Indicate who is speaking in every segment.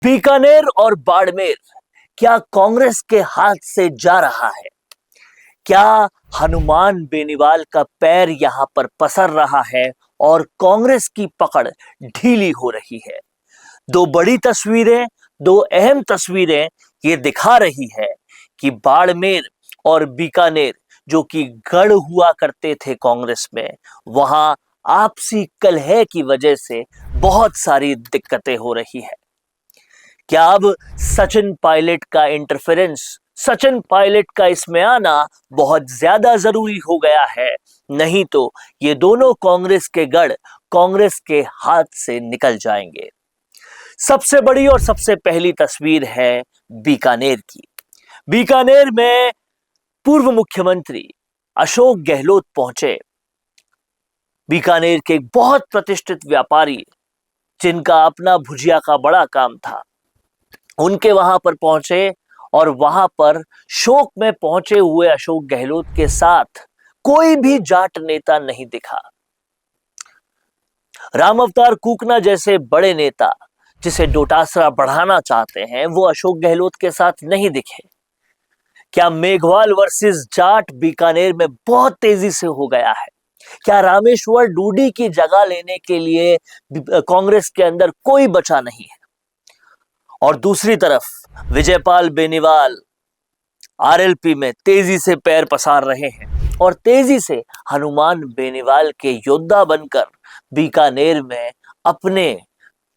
Speaker 1: बीकानेर और बाड़मेर क्या कांग्रेस के हाथ से जा रहा है? क्या हनुमान बेनीवाल का पैर यहां पर पसर रहा है और कांग्रेस की पकड़ ढीली हो रही है? दो बड़ी तस्वीरें, दो अहम तस्वीरें ये दिखा रही है कि बाड़मेर और बीकानेर जो कि गढ़ हुआ करते थे कांग्रेस में, वहां आपसी कलह की वजह से बहुत सारी दिक्कतें हो रही है। क्या अब सचिन पायलट का इंटरफेरेंस, सचिन पायलट का इसमें आना बहुत ज्यादा जरूरी हो गया है? नहीं तो ये दोनों कांग्रेस के गढ़ कांग्रेस के हाथ से निकल जाएंगे। सबसे बड़ी और सबसे पहली तस्वीर है बीकानेर की। बीकानेर में पूर्व मुख्यमंत्री अशोक गहलोत पहुंचे। बीकानेर के एक बहुत प्रतिष्ठित व्यापारी जिनका अपना भुजिया का बड़ा काम था, उनके वहां पर पहुंचे और वहां पर शोक में पहुंचे हुए अशोक गहलोत के साथ कोई भी जाट नेता नहीं दिखा। राम अवतार कुकना जैसे बड़े नेता जिसे डोटासरा बढ़ाना चाहते हैं, वो अशोक गहलोत के साथ नहीं दिखे। क्या मेघवाल वर्सेस जाट बीकानेर में बहुत तेजी से हो गया है? क्या रामेश्वर डूडी की जगह लेने के लिए कांग्रेस के अंदर कोई बचा नहीं है? और दूसरी तरफ विजयपाल बेनीवाल आरएलपी में तेजी से पैर पसार रहे हैं और तेजी से हनुमान बेनीवाल के योद्धा बनकर बीकानेर में अपने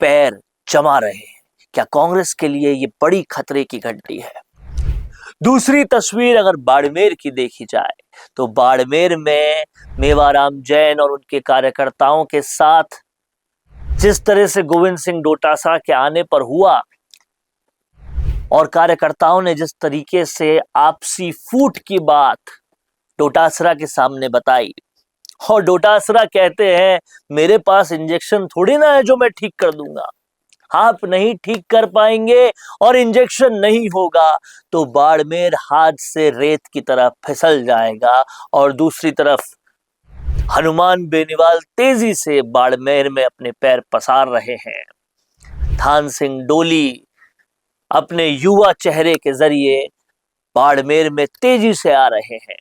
Speaker 1: पैर जमा रहे हैं। क्या कांग्रेस के लिए ये बड़ी खतरे की घंटी है? दूसरी तस्वीर अगर बाड़मेर की देखी जाए तो बाड़मेर में मेवाराम जैन और उनके कार्यकर्ताओं के साथ जिस तरह से गोविंद सिंह डोटासरा के आने पर हुआ और कार्यकर्ताओं ने जिस तरीके से आपसी फूट की बात डोटासरा के सामने बताई, और डोटासरा कहते हैं मेरे पास इंजेक्शन थोड़ी ना है जो मैं ठीक कर दूंगा, आप नहीं ठीक कर पाएंगे और इंजेक्शन नहीं होगा तो बाड़मेर हाथ से रेत की तरह फिसल जाएगा। और दूसरी तरफ हनुमान बेनीवाल तेजी से बाड़मेर में अपने पैर पसार रहे हैं। थान सिंह डोली अपने युवा चेहरे के जरिए बाड़मेर में तेजी से आ रहे हैं।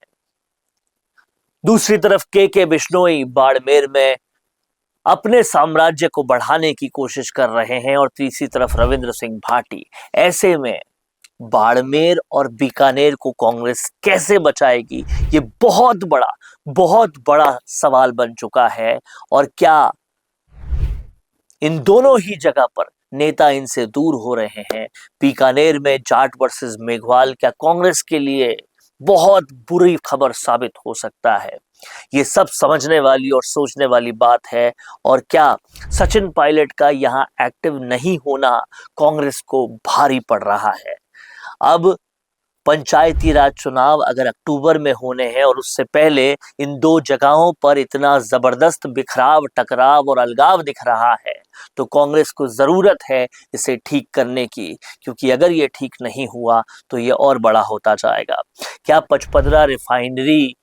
Speaker 1: दूसरी तरफ के बिश्नोई बाड़मेर में अपने साम्राज्य को बढ़ाने की कोशिश कर रहे हैं और तीसरी तरफ रविंद्र सिंह भाटी। ऐसे में बाड़मेर और बीकानेर को कांग्रेस कैसे बचाएगी, ये बहुत बड़ा सवाल बन चुका है। और क्या इन दोनों ही जगह पर नेता इनसे दूर हो रहे हैं? बीकानेर में जाट वर्सेस मेघवाल क्या कांग्रेस के लिए बहुत बुरी खबर साबित हो सकता है? ये सब समझने वाली और सोचने वाली बात है। और क्या सचिन पायलट का यहाँ एक्टिव नहीं होना कांग्रेस को भारी पड़ रहा है? अब पंचायती राज चुनाव अगर अक्टूबर में होने हैं और उससे पहले इन दो जगहों पर इतना जबरदस्त बिखराव, टकराव और अलगाव दिख रहा है, तो कांग्रेस को जरूरत है इसे ठीक करने की, क्योंकि अगर ये ठीक नहीं हुआ तो ये और बड़ा होता जाएगा। क्या पचपदरा रिफाइनरी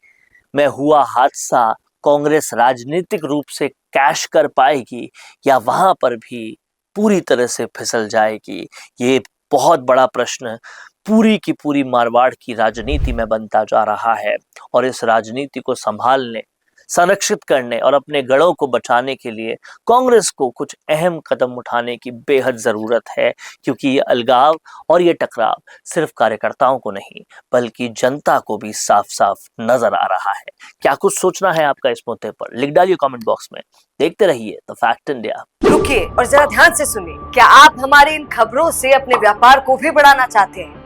Speaker 1: में हुआ हादसा कांग्रेस राजनीतिक रूप से कैश कर पाएगी या वहां पर भी पूरी तरह से फिसल जाएगी? ये बहुत बड़ा प्रश्न पूरी की पूरी मारवाड़ की राजनीति में बनता जा रहा है। और इस राजनीति को संभालने, संरक्षित करने और अपने गढ़ों को बचाने के लिए कांग्रेस को कुछ अहम कदम उठाने की बेहद जरूरत है, क्योंकि ये अलगाव और ये टकराव सिर्फ कार्यकर्ताओं को नहीं बल्कि जनता को भी साफ साफ नजर आ रहा है। क्या कुछ सोचना है आपका इस मुद्दे पर? लिख डालिए कमेंट बॉक्स में। देखते रहिए द फैक्ट इंडिया।
Speaker 2: रुकिए और जरा ध्यान से सुनिए। क्या आप हमारी इन खबरों से अपने व्यापार को भी बढ़ाना चाहते हैं?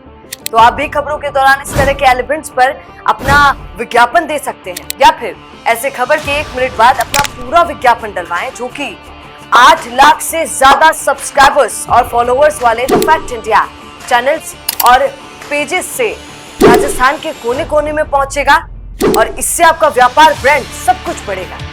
Speaker 2: तो आप भी खबरों के दौरान इस तरह के एलिमेंट्स पर अपना विज्ञापन दे सकते हैं, या फिर ऐसे खबर के 1 मिनट बाद अपना पूरा विज्ञापन डलवाएं, जो कि 8 लाख से ज्यादा सब्सक्राइबर्स और फॉलोअर्स वाले द फैक्ट इंडिया चैनल्स और पेजेस से राजस्थान के कोने कोने में पहुंचेगा और इससे आपका व्यापार, ब्रांड सब कुछ बढ़ेगा।